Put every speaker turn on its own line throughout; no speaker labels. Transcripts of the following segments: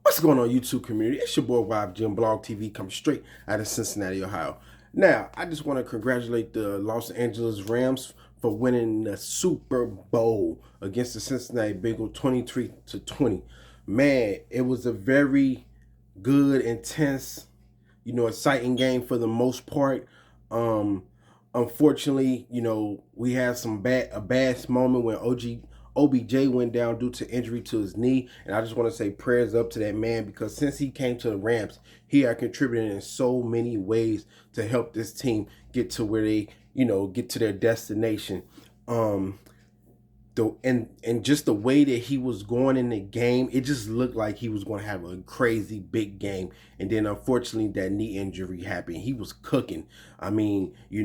What's going on, YouTube community? It's your boy Wild Jim Blog TV coming straight out of Cincinnati, Ohio. Now, I just want to congratulate the Los Angeles Rams for winning the Super Bowl against the Cincinnati Bengals 23-20. Man, it was a very good, intense, exciting game for the most part. Um, Unfortunately, we had a bad moment when OBJ went down due to injury to his knee, and I just want to say prayers up to that man because since he came to the Rams, he had contributed in so many ways to help this team get to where they, get to their destination. Um, and just the way that he was going in the game, it just looked like he was going to have a crazy big game. And then unfortunately, that knee injury happened. He was cooking. I mean, he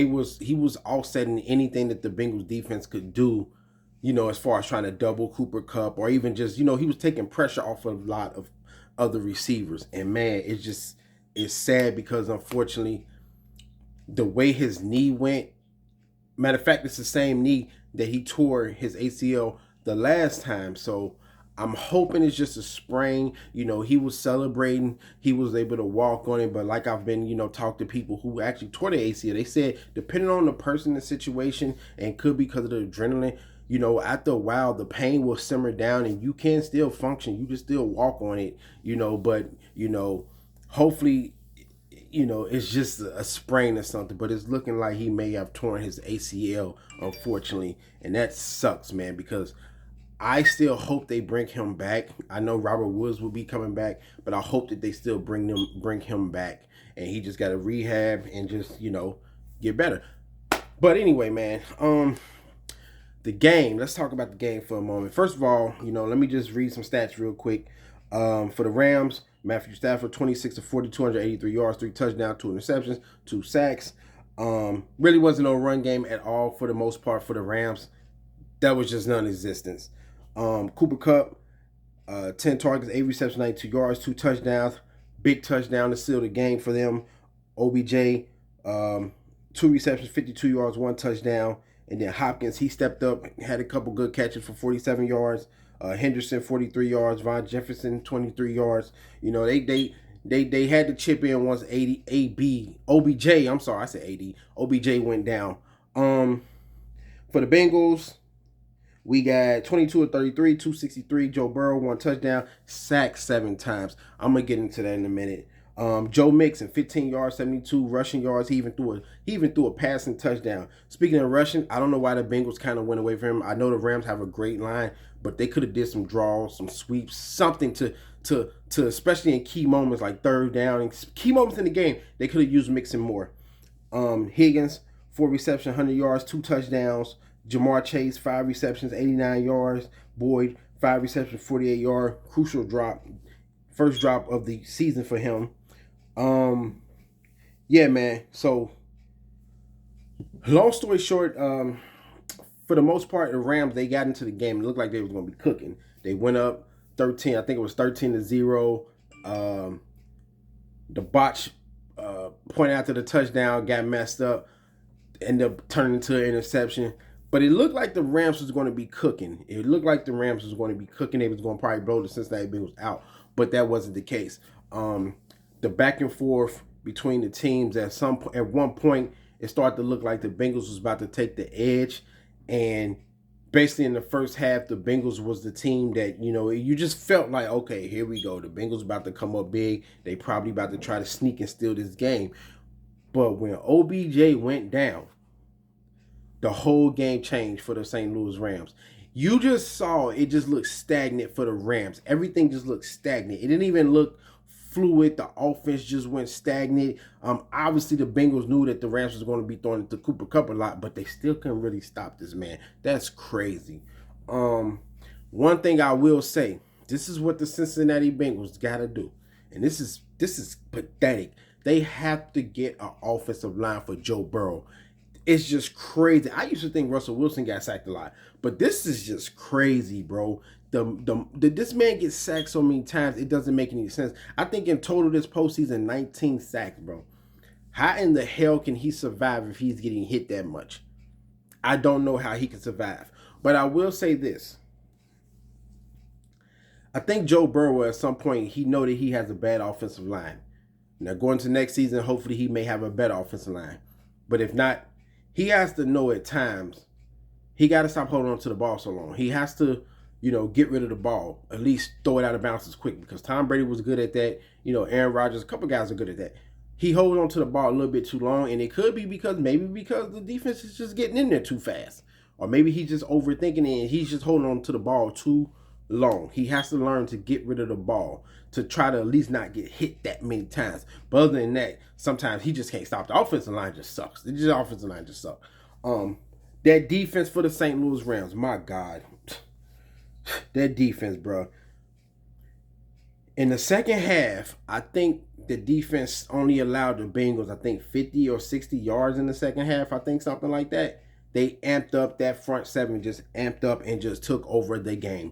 was offsetting anything that the Bengals defense could do, as far as trying to double Cooper Kupp or even just, he was taking pressure off of a lot of other receivers. And man, it's sad because unfortunately, the way his knee went, matter of fact, it's the same knee that he tore his ACL the last time. So I'm hoping it's just a sprain. He was celebrating. He was able to walk on it. But like I've been, talk to people who actually tore the ACL. They said depending on the person, the situation, and could be because of the adrenaline, after a while the pain will simmer down and you can still function. You can still walk on it, but hopefully it's just a sprain or something, but it's looking like he may have torn his ACL, unfortunately. And that sucks, man, because I still hope they bring him back. I know Robert Woods will be coming back, but I hope that they still bring him back. And he just got to rehab and just, get better. But anyway, man, the game. Let's talk about the game for a moment. First of all, let me just read some stats real quick. For the Rams, Matthew Stafford, 26 to 40, 283 yards, 3 touchdowns, 2 interceptions, 2 sacks. Really wasn't no run game at all for the most part for the Rams. That was just non-existence. Cooper Kupp, 10 targets, 8 receptions, 92 yards, 2 touchdowns. Big touchdown to seal the game for them. OBJ, 2 receptions, 52 yards, 1 touchdown. And then Hopkins, he stepped up, had a couple good catches for 47 yards. Henderson, 43 yards. Von Jefferson, 23 yards. They had to chip in once OBJ, I'm sorry, I said AD. OBJ went down. For the Bengals, we got 22 of 33, 263. Joe Burrow, 1 touchdown, sacked 7 times. I'm going to get into that in a minute. Joe Mixon, 15 yards, 72 rushing yards. He even threw a passing touchdown. Speaking of rushing, I don't know why the Bengals kind of went away from him. I know the Rams have a great line, but they could have did some draws, some sweeps, something to especially in key moments like third down and key moments in the game. They could have used Mixon more. Higgins, 4 receptions, 100 yards, 2 touchdowns. Jamar Chase, 5 receptions, 89 yards. Boyd, 5 receptions, 48 yards. Crucial drop. First drop of the season for him. Yeah, man. So, long story short, for the most part, the Rams, they got into the game. It looked like they was going to be cooking. They went up 13. I think it was 13-0. The botch point after the touchdown got messed up. Ended up turning into an interception. But it looked like the Rams was going to be cooking. It looked like the Rams was going to be cooking. They was going to probably blow the Cincinnati Bengals out. But that wasn't the case. The back and forth between the teams at one point, it started to look like the Bengals was about to take the edge. And basically in the first half, the Bengals was the team that, you just felt like, okay, here we go. The Bengals about to come up big. They probably about to try to sneak and steal this game. But when OBJ went down, the whole game changed for the St. Louis Rams. You just saw it just looked stagnant for the Rams. Everything just looked stagnant. It didn't even look fluid. The offense just went stagnant. Obviously, the Bengals knew that the Rams was going to be throwing it to Cooper Kupp a lot, but they still couldn't really stop this man. That's crazy. One thing I will say, this is what the Cincinnati Bengals got to do, and this is pathetic. They have to get an offensive line for Joe Burrow. It's just crazy. I used to think Russell Wilson got sacked a lot, but this is just crazy, bro. This man gets sacked so many times, it doesn't make any sense. I think in total this postseason, 19 sacks, bro. How in the hell can he survive if he's getting hit that much? I don't know how he can survive. But I will say this. I think Joe Burrow at some point he know that he has a bad offensive line. Now going to next season, hopefully he may have a better offensive line. But if not, he has to know at times he got to stop holding on to the ball so long. He has to, get rid of the ball. At least throw it out of bounds as quick because Tom Brady was good at that. Aaron Rodgers, a couple guys are good at that. He holds on to the ball a little bit too long, and it could be because the defense is just getting in there too fast. Or maybe he's just overthinking it and he's just holding on to the ball too long. He has to learn to get rid of the ball to try to at least not get hit that many times. But other than that, sometimes he just can't stop. The offensive line just sucks. The offensive line just sucks. That defense for the St. Louis Rams, my God. That defense, bro. In the second half, I think the defense only allowed the Bengals, 50 or 60 yards in the second half. I think something like that. They amped up that front seven, just amped up and just took over the game.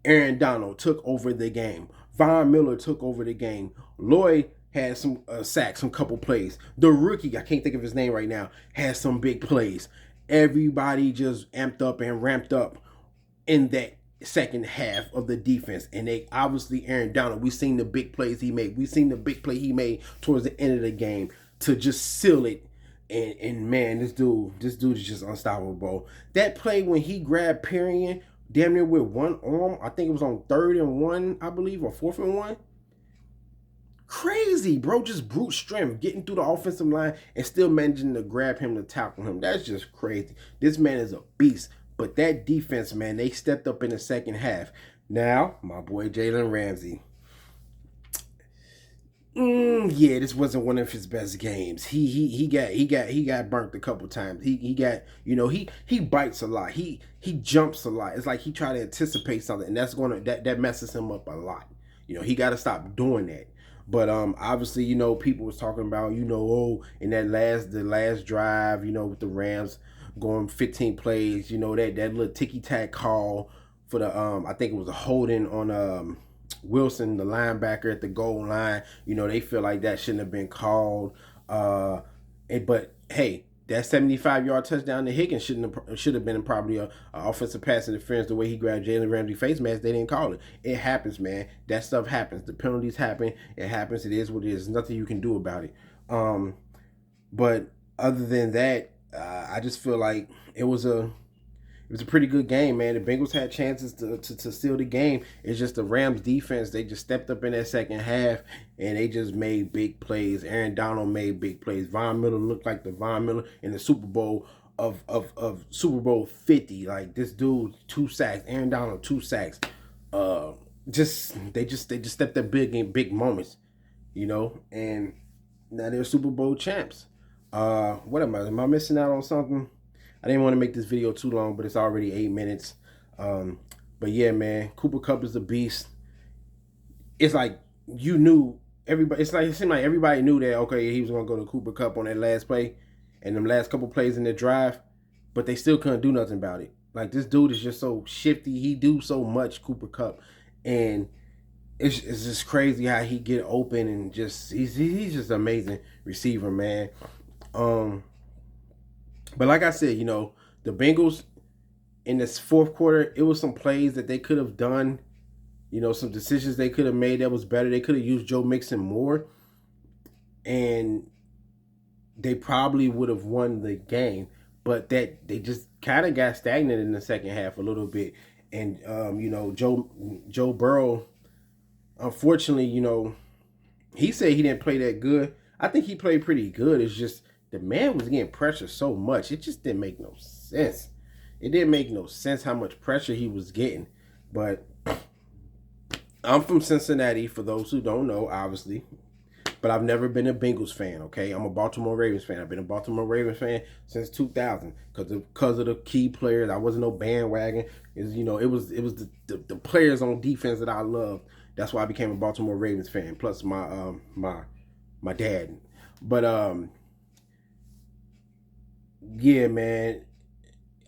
Aaron Donald took over the game. Von Miller took over the game. Lloyd had some sacks, some couple plays. The rookie, I can't think of his name right now, had some big plays. Everybody just amped up and ramped up in that second half of the defense. And they obviously, Aaron Donald, we seen the big plays he made. We seen the big play he made towards the end of the game to just seal it. And man, this dude is just unstoppable. That play when he grabbed Perrion damn near with one arm, I think it was on 3rd and 1, I believe, or 4th and 1. Crazy, bro. Just brute strength, getting through the offensive line and still managing to grab him to tackle him. That's just crazy. This man is a beast. But that defense, man, they stepped up in the second half. Now, my boy Jalen Ramsey. Yeah, this wasn't one of his best games. He got burnt a couple times. He got, he bites a lot. He jumps a lot. It's like he tried to anticipate something, and that messes him up a lot. He got to stop doing that. But obviously, people was talking about, in the last drive, with the Rams going 15 plays, that little ticky-tack call for the I think it was a holding on Wilson, the linebacker at the goal line. They feel like that shouldn't have been called. But hey, that 75-yard touchdown to Higgins should have been probably a offensive pass interference. The way he grabbed Jalen Ramsey face mask, they didn't call it. It happens, man. That stuff happens. The penalties happen. It happens. It is what it is. There's nothing you can do about it. But other than that, I just feel like it was a pretty good game, man. The Bengals had chances to steal the game. It's just the Rams defense, they just stepped up in that second half and they just made big plays. Aaron Donald made big plays. Von Miller looked like the Von Miller in the Super Bowl of Super Bowl 50. Like this dude, 2 sacks. Aaron Donald, 2 sacks. They just stepped up big in big moments, and now they're Super Bowl champs. What am I? Am I missing out on something? I didn't want to make this video too long, but it's already 8 minutes. But yeah, man, Cooper Kupp is a beast. It's like you knew everybody. It seemed like everybody knew that he was gonna go to Cooper Kupp on that last play, and them last couple plays in the drive, but they still couldn't do nothing about it. Like this dude is just so shifty. He do so much, Cooper Kupp, and it's just crazy how he get open and just he's just an amazing receiver, man. But like I said, the Bengals in this fourth quarter, it was some plays that they could have done, some decisions they could have made that was better. They could have used Joe Mixon more, and they probably would have won the game. But that they just kind of got stagnant in the second half a little bit. And Joe Burrow, unfortunately, he said he didn't play that good. I think he played pretty good. It's just the man was getting pressure so much. It just didn't make no sense. It didn't make no sense how much pressure he was getting. But I'm from Cincinnati, for those who don't know, obviously. But I've never been a Bengals fan, okay? I'm a Baltimore Ravens fan. I've been a Baltimore Ravens fan since 2000 because of the key players. I wasn't no bandwagon. It was the players on defense that I loved. That's why I became a Baltimore Ravens fan. Plus my dad. But yeah, man.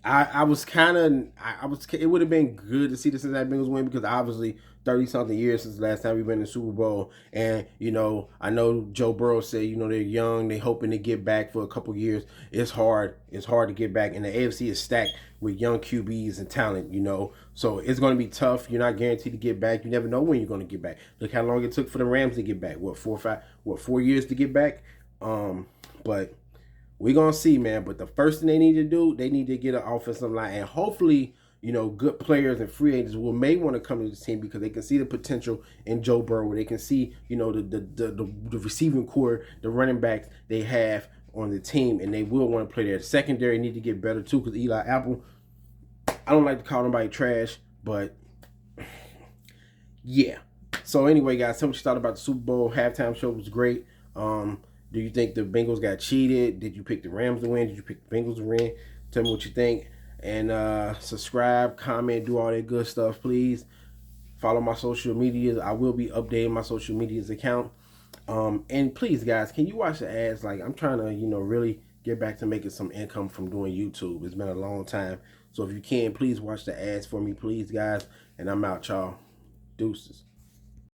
I was kind of I was it would have been good to see the Cincinnati Bengals win because obviously 30 something years since the last time we've been in the Super Bowl, and I know Joe Burrow said they're young, they hoping to get back for a couple years. It's hard to get back, and the AFC is stacked with young QBs and talent, so it's going to be tough. You're not guaranteed to get back. You never know when you're going to get back. Look how long it took for the Rams to get back. What 4 years to get back? But we're gonna see, man. But the first thing they need to do, they need to get an offensive line, and hopefully, good players and free agents may want to come to this team because they can see the potential in Joe Burrow. They can see, the receiving core, the running backs they have on the team, and they will want to play there. The secondary need to get better too because Eli Apple, I don't like to call nobody trash, but yeah. So anyway, guys, tell me what you thought about the Super Bowl halftime show. It was great. Do you think the Bengals got cheated? Did you pick the Rams to win? Did you pick the Bengals to win? Tell me what you think. And subscribe, comment, do all that good stuff, please. Follow my social medias. I will be updating my social medias account. And please, guys, can you watch the ads? Like, I'm trying to, really get back to making some income from doing YouTube. It's been a long time. So if you can, please watch the ads for me, please, guys. And I'm out, y'all. Deuces.